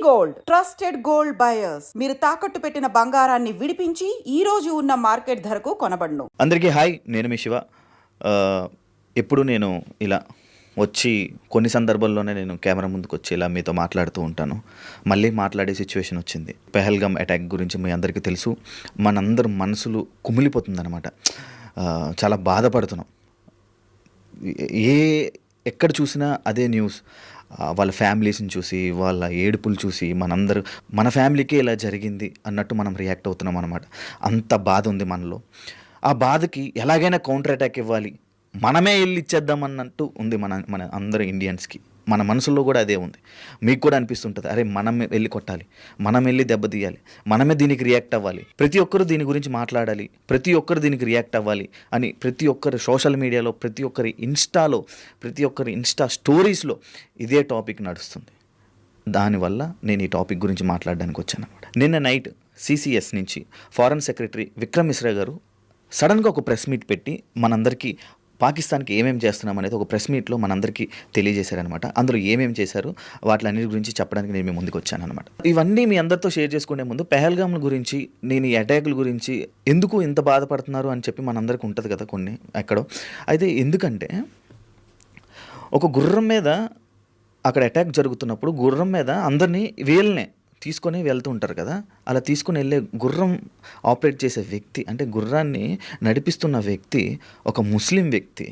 Gold trusted gold buyers. మీరు తాకట్టు పెట్టిన బంగారాన్ని విడిపించి ఈ రోజు ఉన్న మార్కెట్ ధరకు కొనబడును. అందరికీ హాయ్, నేను మీ శివ. ఎప్పుడు నేను ఇలా వచ్చి కొన్ని సందర్భాల్లోనే నేను కెమెరా ముందుకు వచ్చి ఇలా మీతో మాట్లాడుతూ ఉంటాను. మళ్ళీ మాట్లాడే సిచ్యువేషన్ వచ్చింది. పెహల్గామ్ అటాక్ గురించి మీ అందరికీ తెలుసు. మనందరి మనసులు కుమిలిపోతుందన్నమాట. చాలా బాధపడుతున్నాం. ఎక్కడ చూసినా అదే న్యూస్. వాళ్ళ ఫ్యామిలీస్ని చూసి, వాళ్ళ ఏడుపులు చూసి మన ఫ్యామిలీకే ఇలా జరిగింది అన్నట్టు మనం రియాక్ట్ అవుతున్నాం అన్నమాట. అంత బాధ ఉంది మనలో. ఆ బాధకి ఎలాగైనా కౌంటర్ అటాక్ ఇవ్వాలి, మనమే వెళ్ళి ఇచ్చేద్దామన్నట్టు ఉంది మన అందరు ఇండియన్స్కి. మన మనసులో కూడా అదే ఉంది. మీకు కూడా అనిపిస్తుంటుంది, అరే మనం వెళ్ళి కొట్టాలి, మనం వెళ్ళి దెబ్బతీయాలి, మనమే దీనికి రియాక్ట్ అవ్వాలి, ప్రతి ఒక్కరు దీని గురించి మాట్లాడాలి, ప్రతి ఒక్కరు దీనికి రియాక్ట్ అవ్వాలి అని ప్రతి ఒక్కరు సోషల్ మీడియాలో, ప్రతి ఒక్కరి ఇన్స్టా స్టోరీస్లో ఇదే టాపిక్ నడుస్తుంది. దానివల్ల నేను ఈ టాపిక్ గురించి మాట్లాడడానికి వచ్చాను అనమాట. నిన్న నైట్ సిసిఎస్ నుంచి ఫారెన్ సెక్రటరీ విక్రమ్ మిశ్రా గారు సడన్గా ఒక ప్రెస్ మీట్ పెట్టి మనందరికీ పాకిస్తాన్కి ఏమేమి చేస్తున్నాం అనేది ఒక ప్రెస్ మీట్లో మనందరికీ తెలియజేశారనమాట. అందులో ఏమేమి చేశారు వాటిలన్నిటి గురించి చెప్పడానికి నేను మీ ముందుకు వచ్చాను అనమాట. ఇవన్నీ మీ అందరితో షేర్ చేసుకునే ముందు పెహల్గామ్ గురించి, నేను ఈ అటాక్ల గురించి ఎందుకు ఇంత బాధపడుతున్నారు అని చెప్పి మనందరికీ ఉంటుంది కదా కొన్ని ఎక్కడో. అయితే ఎందుకంటే ఒక గుర్రం మీద అక్కడ అటాక్ జరుగుతున్నప్పుడు గుర్రం మీద అందరినీ వీళ్ళనే తీసుకొని వెళ్తూ ఉంటారు కదా. అలా తీసుకొని వెళ్ళే గుర్రం ఆపరేట్ చేసే వ్యక్తి, అంటే గుర్రాన్ని నడిపిస్తున్న వ్యక్తి ఒక ముస్లిం వ్యక్తి.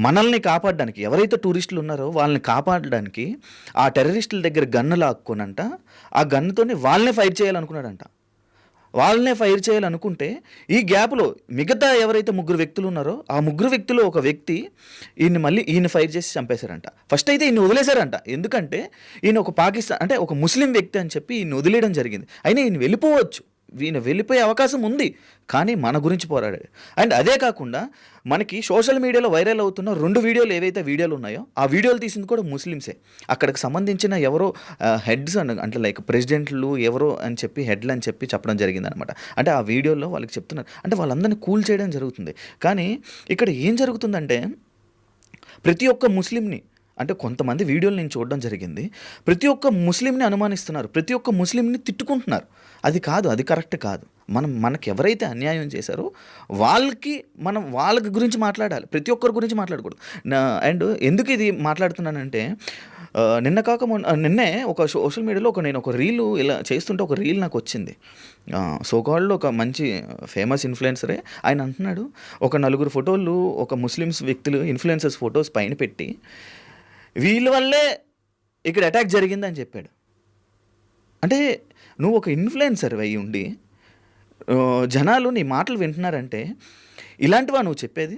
మనల్ని కాపాడడానికి, ఎవరైతే టూరిస్టులు ఉన్నారో వాళ్ళని కాపాడడానికి ఆ టెర్రరిస్టుల దగ్గర గన్ను లాక్కోనంట, ఆ గన్నుతోనే వాళ్ళనే ఫైర్ చేయాలనుకున్నాడంట. వాళ్ళనే ఫైర్ చేయాలనుకుంటే ఈ గ్యాప్లో మిగతా ఎవరైతే ముగ్గురు వ్యక్తులు ఉన్నారో ఆ ముగ్గురు వ్యక్తులు ఒక వ్యక్తి ఈయన ఫైర్ చేసి చంపేశారంట. ఫస్ట్ అయితే ఈయన వదిలేశారంట. ఎందుకంటే ఈయన ఒక పాకిస్తాన్, అంటే ఒక ముస్లిం వ్యక్తి అని చెప్పి ఈయన వదిలేయడం జరిగింది. అయినా ఈయన వెళ్ళిపోవచ్చు, ఈయన వెళ్ళిపోయే అవకాశం ఉంది, కానీ మన గురించి పోరాడాడు. అండ్ అదే కాకుండా మనకి సోషల్ మీడియాలో వైరల్ అవుతున్న 2 వీడియోలు ఏవైతే వీడియోలు ఉన్నాయో ఆ వీడియోలు తీసింది కూడా ముస్లిమ్సే. అక్కడికి సంబంధించిన ఎవరో హెడ్స్ అంటే లైక్ ప్రెసిడెంట్లు ఎవరో అని చెప్పి హెడ్లు అని చెప్పి చెప్పడం జరిగింది అనమాట. అంటే ఆ వీడియోలో వాళ్ళకి చెప్తున్నారు, అంటే వాళ్ళందరినీ కూల్ చేయడం జరుగుతుంది. కానీ ఇక్కడ ఏం జరుగుతుందంటే ప్రతి ఒక్క ముస్లింని, అంటే కొంతమంది వీడియోలు నేను చూడడం జరిగింది, ప్రతి ఒక్క ముస్లింని అనుమానిస్తున్నారు, ప్రతి ఒక్క ముస్లింని తిట్టుకుంటున్నారు. అది కాదు, అది కరెక్ట్ కాదు. మనకి ఎవరైతే అన్యాయం చేశారో వాళ్ళకి గురించి మాట్లాడాలి, ప్రతి ఒక్కరి గురించి మాట్లాడకూడదు. అండ్ ఎందుకు ఇది మాట్లాడుతున్నానంటే నిన్నే ఒక సోషల్ మీడియాలో నేను ఒక రీల్ ఇలా చేస్తుంటే ఒక రీల్ నాకు వచ్చింది. సోకాల్డ్ ఒక మంచి ఫేమస్ ఇన్ఫ్లుయెన్సరే ఆయన అంటున్నాడు, ఒక 4 ఫోటోలు ఒక ముస్లిమ్స్ వ్యక్తులు ఇన్ఫ్లుయెన్సర్స్ ఫొటోస్ పైన పెట్టి వీళ్ళ వల్లే ఇక్కడ అటాక్ జరిగిందని చెప్పాడు. అంటే నువ్వు ఒక ఇన్ఫ్లుయెన్సర్ అయి ఉండి జనాలు నీ మాటలు వింటున్నారంటే ఇలాంటివా నువ్వు చెప్పేది?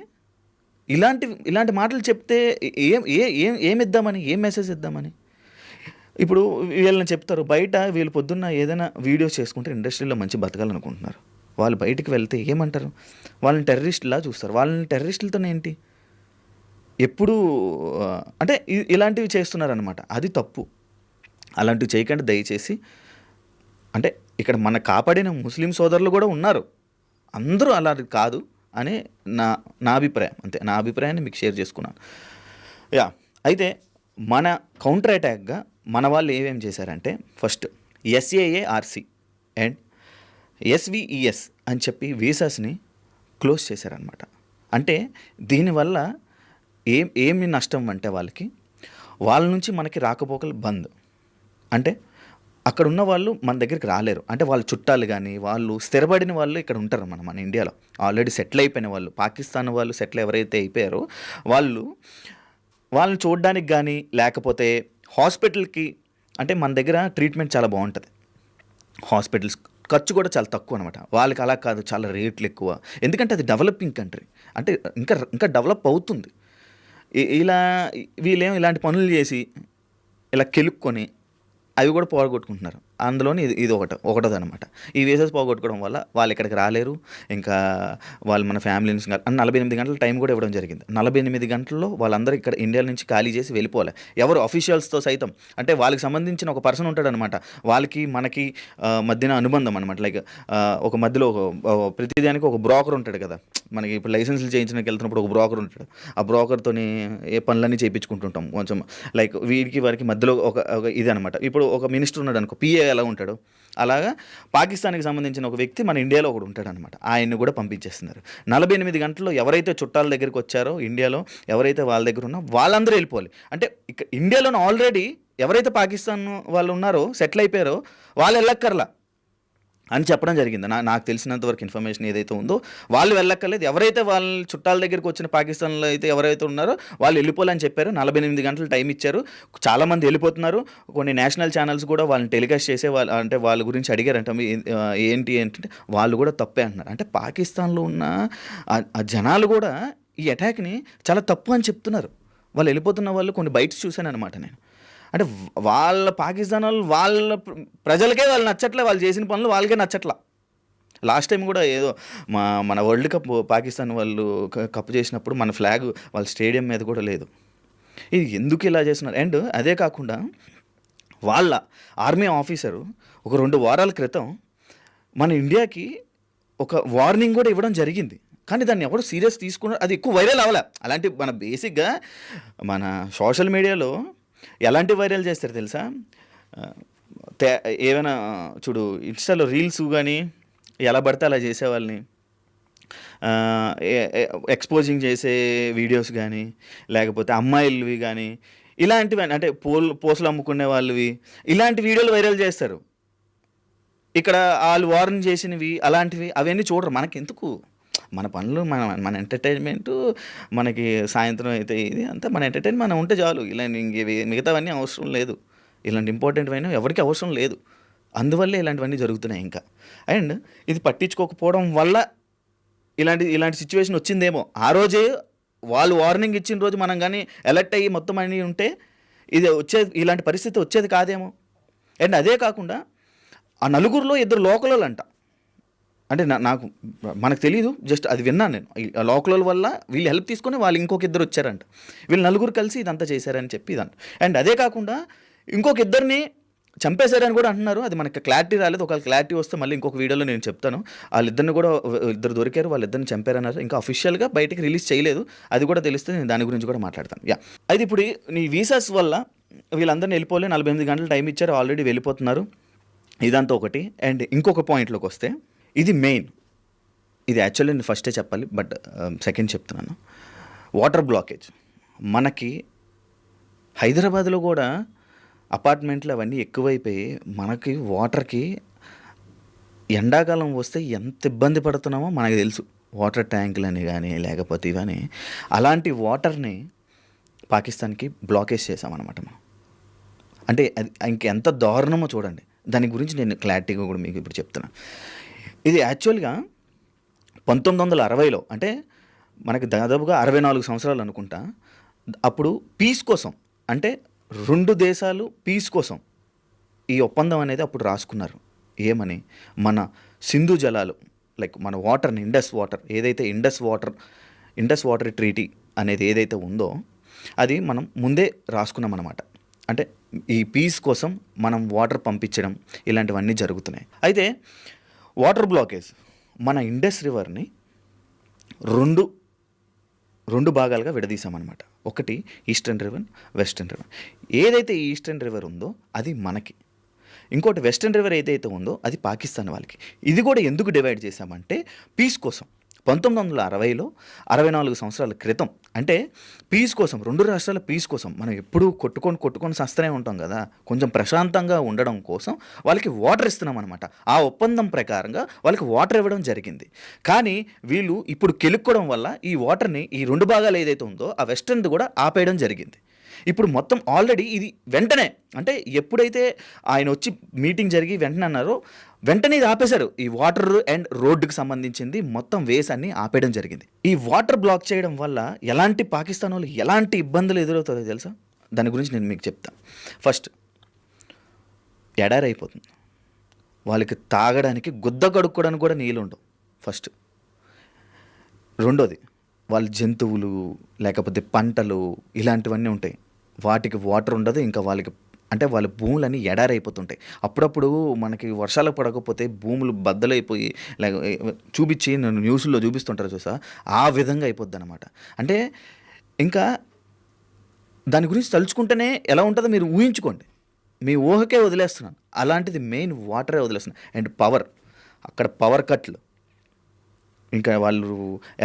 ఇలాంటి మాటలు చెప్తే ఏమిద్దామని, ఏం మెసేజ్ ఇద్దామని? ఇప్పుడు వీళ్ళని చెప్తారు, బయట వీళ్ళు పొద్దున్న ఏదైనా వీడియోస్ చేసుకుంటే ఇండస్ట్రీలో మంచి బతకాలనుకుంటున్నారు. వాళ్ళు బయటికి వెళ్తే ఏమంటారు? వాళ్ళని టెర్రరిస్టులా చూస్తారు. వాళ్ళని టెర్రరిస్టులతో ఏంటి ఎప్పుడు అంటే ఇలాంటివి చేస్తున్నారనమాట. అది తప్పు. అలాంటివి చేయకండి దయచేసి. అంటే ఇక్కడ మన కాపాడిన ముస్లిం సోదరులు కూడా ఉన్నారు, అందరూ అలా కాదు అని నా అభిప్రాయం. అంతే, నా అభిప్రాయాన్ని మీకు షేర్ చేసుకున్నాను. అయితే మన కౌంటర్ అటాక్గా మన వాళ్ళు ఏమేమి చేశారంటే ఫస్ట్ SAARC అండ్ SVES అని చెప్పి వీసాస్ని క్లోజ్ చేశారనమాట. అంటే దీనివల్ల ఏమి నష్టం అంటే వాళ్ళ నుంచి మనకి రాకపోకలు బంద్. అంటే అక్కడ ఉన్న వాళ్ళు మన దగ్గరికి రాలేరు. అంటే వాళ్ళ చుట్టాలు కానీ వాళ్ళు స్థిరపడిన వాళ్ళు ఇక్కడ ఉంటారు. మన ఇండియాలో ఆల్రెడీ సెటిల్ అయిపోయిన వాళ్ళు, పాకిస్తాన్ వాళ్ళు సెటిల్ ఎవరైతే అయిపోయారో వాళ్ళని చూడడానికి కానీ, లేకపోతే హాస్పిటల్కి, అంటే మన దగ్గర ట్రీట్మెంట్ చాలా బాగుంటుంది, హాస్పిటల్స్ ఖర్చు కూడా చాలా తక్కువ అనమాట. వాళ్ళకి అలా కాదు, చాలా రేట్లు ఎక్కువ. ఎందుకంటే అది డెవలపింగ్ కంట్రీ, అంటే ఇంకా డెవలప్ అవుతుంది. వీళ్ళేమో ఇలాంటి పనులు చేసి ఇలా కెలుక్కొని అవి కూడా పోగొట్టుకుంటున్నారు. అందులోని ఇది ఒకటోదనమాట. ఈ వీసాస్ పోగొట్టుకోవడం వల్ల వాళ్ళు ఇక్కడికి రాలేరు. ఇంకా వాళ్ళు మన ఫ్యామిలీ నుంచి 48 గంటల టైం కూడా ఇవ్వడం జరిగింది. 48 గంటల్లో వాళ్ళందరూ ఇక్కడ ఇండియా నుంచి ఖాళీ చేసి వెళ్ళిపోవాలి. ఎవరు అఫీషియల్స్తో సైతం, అంటే వాళ్ళకి సంబంధించిన ఒక పర్సన్ ఉంటాడనమాట. వాళ్ళకి మనకి మధ్యన అనుబంధం అనమాట. లైక్ ఒక మధ్యలో ప్రతిదానికి ఒక బ్రోకర్ ఉంటాడు కదా. మనకి ఇప్పుడు లైసెన్స్లు చేయించడానికి వెళ్తున్నప్పుడు ఒక బ్రోకర్ ఉంటాడు. ఆ బ్రోకర్తోని ఏ పనులన్నీ చేయించుకుంటుంటాం కొంచెం. లైక్ వీరికి వారికి మధ్యలో ఒక ఇది అనమాట. ఇప్పుడు ఒక మినిస్టర్ ఉన్నాడు అనుకో, పిఏ ఎలా ఉంటాడు, అలాగా పాకిస్తాన్కి సంబంధించిన ఒక వ్యక్తి మన ఇండియాలో ఒకడు ఉంటాడు అనమాట. ఆయన్ని కూడా పంపించేస్తున్నారు. 48 గంటల్లో ఎవరైతే చుట్టాల దగ్గరికి వచ్చారో ఇండియాలో, ఎవరైతే వాళ్ళ దగ్గర ఉన్నా వాళ్ళందరూ వెళ్ళిపోవాలి. అంటే ఇక్కడ ఇండియాలోనే ఆల్రెడీ ఎవరైతే పాకిస్తాన్ వాళ్ళు ఉన్నారో, సెటిల్ అయిపోయారో, వాళ్ళు వెళ్ళక్కర్లా అని చెప్పడం జరిగింది. నాకు తెలిసినంత వరకు ఇన్ఫర్మేషన్ ఏదైతే ఉందో వాళ్ళు వెళ్ళక్కర్లేదు. ఎవరైతే వాళ్ళ చుట్టాల దగ్గరికి వచ్చిన పాకిస్తాన్లో అయితే ఎవరైతే ఉన్నారో వాళ్ళు వెళ్ళిపోవాలని చెప్పారు. 48 గంటలు టైం ఇచ్చారు. చాలామంది వెళ్ళిపోతున్నారు. కొన్ని నేషనల్ ఛానల్స్ కూడా వాళ్ళని టెలికాస్ట్ చేసే వాళ్ళు, అంటే వాళ్ళ గురించి అడిగారంట, ఏంటంటే వాళ్ళు కూడా తప్పే అంటున్నారు. అంటే పాకిస్తాన్లో ఉన్న ఆ జనాలు కూడా ఈ అటాక్ని చాలా తప్పు అని చెప్తున్నారు. వాళ్ళు వెళ్ళిపోతున్న వాళ్ళు కొన్ని బైట్స్ చూశాను అనమాట నేను. అంటే వాళ్ళ పాకిస్తాన్ వాళ్ళు వాళ్ళ ప్రజలకే వాళ్ళు నచ్చట్లే, వాళ్ళు చేసిన పనులు వాళ్ళకే నచ్చట్లా. లాస్ట్ టైం కూడా ఏదో మన వరల్డ్ కప్ పాకిస్తాన్ వాళ్ళు కప్ చేసినప్పుడు మన ఫ్లాగ్ వాళ్ళ స్టేడియం మీద కూడా లేదు. ఇది ఎందుకు ఇలా చేస్తున్నారు? అండ్ అదే కాకుండా వాళ్ళ ఆర్మీ ఆఫీసరు ఒక 2 వారాల క్రితం మన ఇండియాకి ఒక వార్నింగ్ కూడా ఇవ్వడం జరిగింది. కానీ దాన్ని ఎవరు సీరియస్ తీసుకున్నారు, అది ఎక్కువ వైరల్ అవ్వలే. అలాంటి మన బేసిక్గా మన సోషల్ మీడియాలో ఎలాంటి వైరల్ చేస్తారు తెలుసా? ఏమైనా చూడు, ఇన్స్టాలో రీల్స్ కానీ ఎలా పడితే అలా చేసేవాళ్ళని ఎక్స్పోజింగ్ చేసే వీడియోస్ కానీ, లేకపోతే అమ్మాయిలవి కానీ, ఇలాంటివి, అంటే పోస్టులు అమ్ముకునే వాళ్ళవి, ఇలాంటి వీడియోలు వైరల్ చేస్తారు. ఇక్కడ వాళ్ళు వార్న్ చేసినవి అలాంటివి అవన్నీ చూడరు. మనకెందుకు? మన పనులు, మన ఎంటర్టైన్మెంటు, మనకి సాయంత్రం అయితే ఇది అంతా మన ఎంటర్టైన్మెంట్ మనం ఉంటే చాలు. ఇలా మిగతావన్నీ అవసరం లేదు. ఇలాంటి ఇంపార్టెంట్ అయినా ఎవరికి అవసరం లేదు. అందువల్లే ఇలాంటివన్నీ జరుగుతున్నాయి ఇంకా. అండ్ ఇది పట్టించుకోకపోవడం వల్ల ఇలాంటి సిచ్యువేషన్ వచ్చిందేమో. ఆ రోజే వాళ్ళు వార్నింగ్ ఇచ్చిన రోజు మనం కానీ అలర్ట్ అయ్యి మొత్తం అన్నీ ఉంటే ఇలాంటి పరిస్థితి వచ్చేది కాదేమో. అండ్ అదే కాకుండా ఆ నలుగురిలో 2 లోకల్ అంట. అంటే మనకు తెలీదు, జస్ట్ అది విన్నాను నేను. లోకల్ వల్ల వీళ్ళు హెల్ప్ తీసుకొని వాళ్ళు ఇంకొక 2 వచ్చారంట. వీళ్ళు నలుగురు కలిసి ఇదంతా చేశారని చెప్పి ఇదంట. అండ్ అదే కాకుండా ఇంకొక 2ని చంపేశారని కూడా అంటున్నారు. అది మనకి క్లారిటీ రాలేదు. ఒకవేళ క్లారిటీ వస్తే మళ్ళీ ఇంకొక వీడియోలో నేను చెప్తాను. వాళ్ళిద్దరిని కూడా 2 దొరికారు, వాళ్ళిద్దరిని చంపారన్నారు. ఇంకా అఫీషియల్గా బయటకి రిలీజ్ చేయలేదు. అది కూడా తెలిస్తే నేను దాని గురించి కూడా మాట్లాడతాను. అయితే ఇప్పుడు నీ వీసాస్ వల్ల వీళ్ళందరినీ వెళ్ళిపోలే, 48 గంటలు టైం ఇచ్చారు, ఆల్రెడీ వెళ్ళిపోతున్నారు. ఇదంతా ఒకటి. అండ్ ఇంకొక పాయింట్లోకి వస్తే, ఇది మెయిన్, ఇది యాక్చువల్లీ నేను ఫస్టే చెప్పాలి, బట్ సెకండ్ చెప్తున్నాను. Water blockage. మనకి హైదరాబాద్లో కూడా అపార్ట్మెంట్లు అవన్నీ ఎక్కువైపోయి మనకి వాటర్కి ఎండాకాలం వస్తే ఎంత ఇబ్బంది పడుతున్నామో మనకు తెలుసు. వాటర్ ట్యాంకులని కానీ లేకపోతే ఇవన్నీ, అలాంటి వాటర్ని పాకిస్తాన్కి బ్లాకేజ్ చేసామన్నమాట మనం. అంటే అది ఇంకెంత దారుణమో చూడండి. దాని గురించి నేను క్లారిటీగా కూడా మీకు ఇప్పుడు చెప్తున్నాను. ఇది యాక్చువల్గా 1960లో, అంటే మనకి దాదాపుగా 64 సంవత్సరాలు అనుకుంటా. అప్పుడు పీస్ కోసం, అంటే 2 దేశాలు పీస్ కోసం ఈ ఒప్పందం అనేది అప్పుడు రాసుకున్నారు. ఏమని? మన సింధు జలాలు, లైక్ మన వాటర్ని, ఇండస్ వాటర్ ట్రీటీ అనేది ఏదైతే ఉందో అది మనం ముందే రాసుకున్నాం అన్నమాట. అంటే ఈ పీస్ కోసం మనం వాటర్ పంపించడం ఇలాంటివన్నీ జరుగుతున్నాయి. అయితే వాటర్ బ్లాకేజ్, మన ఇండస్ రివర్ని రెండు భాగాలుగా విడదీసామన్నమాట. ఒకటి ఈస్టర్న్ రివర్, వెస్టర్న్ రివర్. ఏదైతే ఈస్టర్న్ రివర్ ఉందో అది మనకి, ఇంకోటి వెస్టర్న్ రివర్ ఏదైతే ఉందో అది పాకిస్తాన్ వాళ్ళకి. ఇది కూడా ఎందుకు డివైడ్ చేశామంటే పీస్ కోసం. 1960లో 64 సంవత్సరాల క్రితం, అంటే పీస్ కోసం, 2 రాష్ట్రాల పీస్ కోసం. మనం ఎప్పుడూ కొట్టుకొని సస్తనే ఉంటాం కదా. కొంచెం ప్రశాంతంగా ఉండడం కోసం వాళ్ళకి వాటర్ ఇస్తున్నాం అనమాట. ఆ ఒప్పందం ప్రకారంగా వాళ్ళకి వాటర్ ఇవ్వడం జరిగింది. కానీ వీళ్ళు ఇప్పుడు కెలుక్కోవడం వల్ల ఈ వాటర్ని, ఈ 2 భాగాలు ఏదైతే ఉందో ఆ వెస్టర్న్ది కూడా ఆపేయడం జరిగింది. ఇప్పుడు మొత్తం ఆల్రెడీ ఇది వెంటనే, అంటే ఎప్పుడైతే ఆయన వచ్చి మీటింగ్ జరిగి వెంటనే అన్నారో వెంటనే ఇది ఆపేశారు. ఈ వాటర్ అండ్ రోడ్డుకి సంబంధించింది మొత్తం వేస్ అన్ని ఆపేయడం జరిగింది. ఈ వాటర్ బ్లాక్ చేయడం వల్ల పాకిస్తాన్ వాళ్ళు ఎలాంటి ఇబ్బందులు ఎదురవుతుందో తెలుసా? దాని గురించి నేను మీకు చెప్తాను. ఫస్ట్, ఎడారి అయిపోతుంది. వాళ్ళకి తాగడానికి గుద్ద కడుక్కోవడానికి కూడా నీళ్ళు ఉండవు ఫస్ట్. రెండోది వాళ్ళ జంతువులు లేకపోతే పంటలు ఇలాంటివన్నీ ఉంటాయి, వాటికి వాటర్ ఉండదు. ఇంకా వాళ్ళకి అంటే వాళ్ళ భూములన్నీ ఎడారైపోతుంటాయి. అప్పుడప్పుడు మనకి వర్షాలు పడకపోతే భూములు బద్దలైపోయి లేక చూపించి నన్ను న్యూస్లో చూపిస్తుంటారు చూసా, ఆ విధంగా అయిపోద్ది అనమాట. అంటే ఇంకా దాని గురించి తలుచుకుంటేనే ఎలా ఉంటుందో మీరు ఊహించుకోండి, మీ ఊహకే వదిలేస్తున్నాను. అలాంటిది మెయిన్ వాటరే వదిలేస్తున్నాను. అండ్ పవర్, అక్కడ పవర్ కట్లు, ఇంకా వాళ్ళు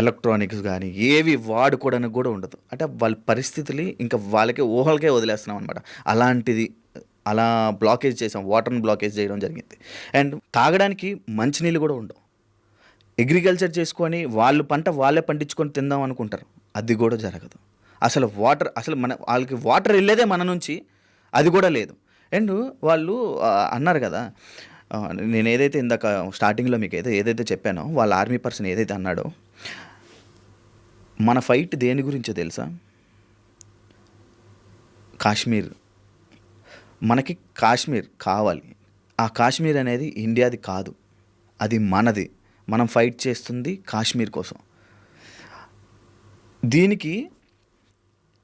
ఎలక్ట్రానిక్స్ కానీ ఏవి వాడుకోవడానికి కూడా ఉండదు. అంటే వాళ్ళ పరిస్థితులు ఇంకా వాళ్ళకి ఊహలకే వదిలేస్తున్నాం అనమాట. అలాంటిది అలా బ్లాకేజ్ చేసాం, వాటర్ని బ్లాకేజ్ చేయడం జరిగింది. అండ్ తాగడానికి మంచినీళ్ళు కూడా ఉండవు. అగ్రికల్చర్ చేసుకొని వాళ్ళు పంట వాళ్ళే పండించుకొని తిందాం అనుకుంటారు, అది కూడా జరగదు. అసలు వాటర్, అసలు వాళ్ళకి వాటర్ వెళ్ళేదే మన నుంచి, అది కూడా లేదు. అండ్ వాళ్ళు అన్నారు కదా, నేను ఏదైతే ఇందాక స్టార్టింగ్లో మీకు ఏదైతే చెప్పానో, వాళ్ళ ఆర్మీ పర్సన్ ఏదైతే అన్నాడో, మన ఫైట్ దేని గురించో తెలుసా? కాశ్మీర్. మనకి కాశ్మీర్ కావాలి. ఆ కాశ్మీర్ అనేది ఇండియాది కాదు, అది మనది. మనం ఫైట్ చేస్తుంది కాశ్మీర్ కోసం. దీనికి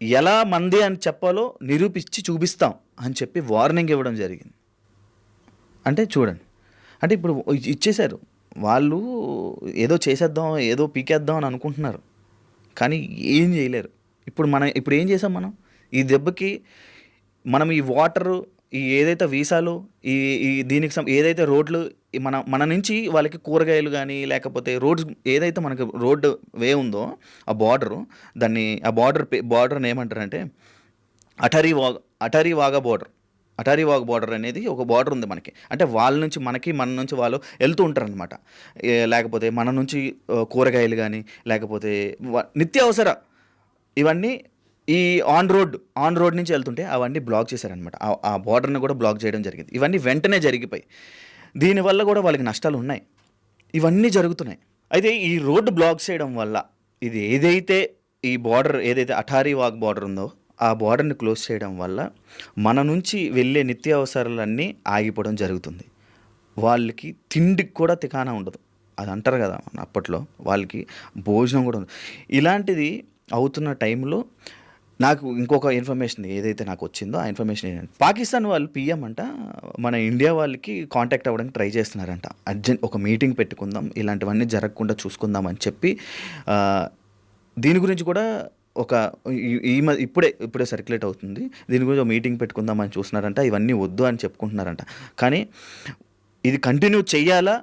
ఎలా మంది అని చెప్పాలో నిరూపించి చూపిస్తాం అని చెప్పి వార్నింగ్ ఇవ్వడం జరిగింది. అంటే చూడండి, అంటే ఇప్పుడు ఇచ్చేశారు వాళ్ళు, ఏదో చేసేద్దాం ఏదో పీకేద్దాం అని అనుకుంటున్నారు, కానీ ఏం చేయలేరు. ఇప్పుడు ఏం చేసాం మనం? ఈ దెబ్బకి మనం ఈ వాటరు, ఈ ఏదైతే వీసాలు, ఈ దీనికి ఏదైతే రోడ్లు, మన నుంచి వాళ్ళకి కూరగాయలు కానీ లేకపోతే రోడ్స్, ఏదైతే మనకి రోడ్డు వే ఉందో ఆ బార్డరు, ఆ బార్డర్ని ఏమంటారంటే అటారీ వాగా బార్డర్ అనేది ఒక బార్డర్ ఉంది మనకి. అంటే వాళ్ళ నుంచి మనకి, మన నుంచి వాళ్ళు వెళ్తూ ఉంటారు అనమాట. లేకపోతే మన నుంచి కూరగాయలు కానీ లేకపోతే నిత్యావసర ఇవన్నీ ఈ ఆన్ రోడ్ నుంచి వెళ్తుంటే అవన్నీ బ్లాక్ చేశారనమాట. ఆ బార్డర్ని కూడా బ్లాక్ చేయడం జరిగింది. ఇవన్నీ వెంటనే జరిగిపోయి దీనివల్ల కూడా వాళ్ళకి నష్టాలు ఉన్నాయి. ఇవన్నీ జరుగుతున్నాయి. అయితే ఈ రోడ్డు బ్లాక్ చేయడం వల్ల, ఇది ఏదైతే ఈ బార్డర్ ఏదైతే అటారీ వాగ్ బార్డర్ ఉందో ఆ బార్డర్ని క్లోజ్ చేయడం వల్ల మన నుంచి వెళ్ళే నిత్యావసరాలన్నీ ఆగిపోవడం జరుగుతుంది. వాళ్ళకి తిండికి కూడా తికానా ఉండదు. అది అంటారు కదా అప్పట్లో, వాళ్ళకి భోజనం కూడా ఉంది. ఇలాంటిది అవుతున్న టైంలో నాకు ఇంకొక ఇన్ఫర్మేషన్ ఏదైతే నాకు వచ్చిందో ఆ ఇన్ఫర్మేషన్ ఏంటంటే, పాకిస్తాన్ వాళ్ళు పిఎం అంట మన ఇండియా వాళ్ళకి కాంటాక్ట్ అవ్వడానికి ట్రై చేస్తున్నారంట. అర్జెంట్ ఒక మీటింగ్ పెట్టుకుందాం, ఇలాంటివన్నీ జరగకుండా చూసుకుందాం అని చెప్పి దీని గురించి కూడా ఇప్పుడే సర్క్యులేట్ అవుతుంది. దీని గురించి ఒక మీటింగ్ పెట్టుకుందామని చూస్తున్నారంట. ఇవన్నీ వద్దు అని చెప్పుకుంటున్నారంట. కానీ ఇది కంటిన్యూ చేయాలా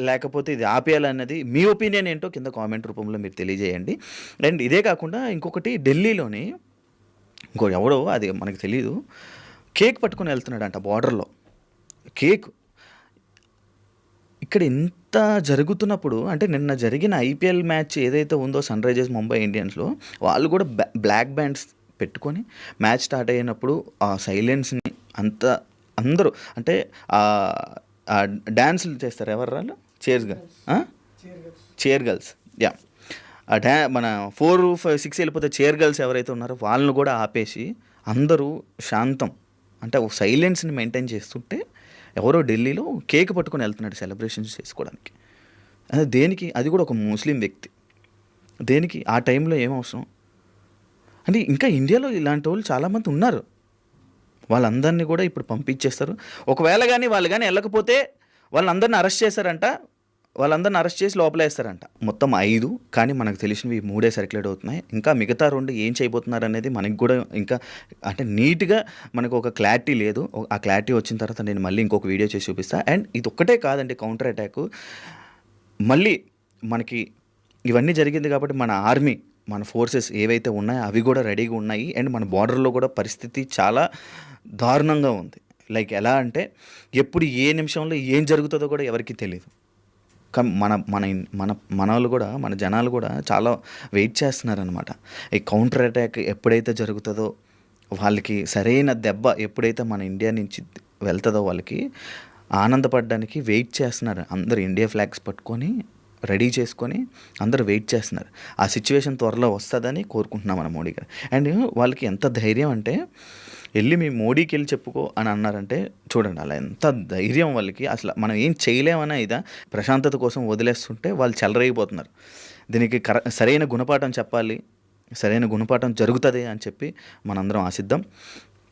లేకపోతే ఇది ఆపేయాలా అన్నది మీ ఒపీనియన్ ఏంటో కింద కామెంట్ రూపంలో మీరు తెలియజేయండి. అండ్ ఇదే కాకుండా ఇంకొకటి, ఢిల్లీలోని ఎవడో అది మనకు తెలీదు, కేక్ పట్టుకొని వెళ్తున్నాడంట బార్డర్లో. కేక్ ఇక్కడ ఇంత జరుగుతున్నప్పుడు, అంటే నిన్న జరిగిన ఐపీఎల్ మ్యాచ్ ఏదైతే ఉందో సన్ రైజర్స్ ముంబై ఇండియన్స్లో, వాళ్ళు కూడా బ్లాక్ బ్యాండ్స్ పెట్టుకొని మ్యాచ్ స్టార్ట్ అయినప్పుడు ఆ సైలెన్స్ని అందరూ అంటే డ్యాన్సులు చేస్తారు. ఎవరు వాళ్ళు? Chair girls. యా, మన 4, 5, 6 వెళ్ళిపోతే చైర్ గర్ల్స్ ఎవరైతే ఉన్నారో వాళ్ళని కూడా ఆపేసి అందరూ శాంతం, అంటే ఒక సైలెన్స్ని మెయింటైన్ చేస్తుంటే ఎవరో ఢిల్లీలో కేక్ పట్టుకొని వెళ్తున్నాడు సెలబ్రేషన్స్ చేసుకోవడానికి. అదే దేనికి? అది కూడా ఒక ముస్లిం వ్యక్తి. దేనికి? ఆ టైంలో ఏం అవసరం? అంటే ఇంకా ఇండియాలో ఇలాంటి వాళ్ళు చాలామంది ఉన్నారు. వాళ్ళందరినీ కూడా ఇప్పుడు పంపించేస్తారు. ఒకవేళ కానీ వాళ్ళు కానీ వెళ్ళకపోతే వాళ్ళందరినీ అరెస్ట్ చేశారంట. వాళ్ళందరిని అరెస్ట్ చేసి లోపలేస్తారంట. మొత్తం 5, కానీ మనకు తెలిసినవి 3 సర్క్యులేట్ అవుతున్నాయి. ఇంకా మిగతా 2 ఏం చేయబోతున్నారు అనేది మనకి కూడా ఇంకా అంటే నీట్గా మనకు ఒక క్లారిటీ లేదు. ఆ క్లారిటీ వచ్చిన తర్వాత నేను మళ్ళీ ఇంకొక వీడియో చేసి చూపిస్తాను. అండ్ ఇది ఒక్కటే కాదండి, కౌంటర్ అటాక్ మళ్ళీ మనకి ఇవన్నీ జరిగింది కాబట్టి మన ఆర్మీ, మన ఫోర్సెస్ ఏవైతే ఉన్నాయో అవి కూడా రెడీగా ఉన్నాయి. అండ్ మన బార్డర్లో కూడా పరిస్థితి చాలా దారుణంగా ఉంది. లైక్ ఎలా అంటే ఎప్పుడు ఏ నిమిషంలో ఏం జరుగుతుందో కూడా ఎవరికీ తెలియదు. మన మన మన మనలు కూడా, మన జనాలు కూడా చాలా వెయిట్ చేస్తున్నారనమాట. ఈ కౌంటర్ అటాక్ ఎప్పుడైతే జరుగుతుందో, వాళ్ళకి సరైన దెబ్బ ఎప్పుడైతే మన ఇండియా నుంచి వెళ్తుందో వాళ్ళకి ఆనందపడడానికి వెయిట్ చేస్తున్నారు. అందరు ఇండియా ఫ్లాగ్స్ పట్టుకొని రెడీ చేసుకొని అందరూ వెయిట్ చేస్తున్నారు. ఆ సిచ్యువేషన్ త్వరలో వస్తుందని కోరుకుంటున్నాం మన మోడీ గారు. అండ్ వాళ్ళకి ఎంత ధైర్యం అంటే వెళ్ళి మీ మోడీకి వెళ్ళి చెప్పుకో అని అన్నారంటే చూడండి అలా ఎంత ధైర్యం వాళ్ళకి. అసలు మనం ఏం చేయలేమనే ఇదా ప్రశాంతత కోసం వదిలేస్తుంటే వాళ్ళు చెలరేగిపోతున్నారు. దీనికి సరైన గుణపాఠం చెప్పాలి, సరైన గుణపాఠం జరుగుతుంది అని చెప్పి మనందరం ఆశిద్దాం.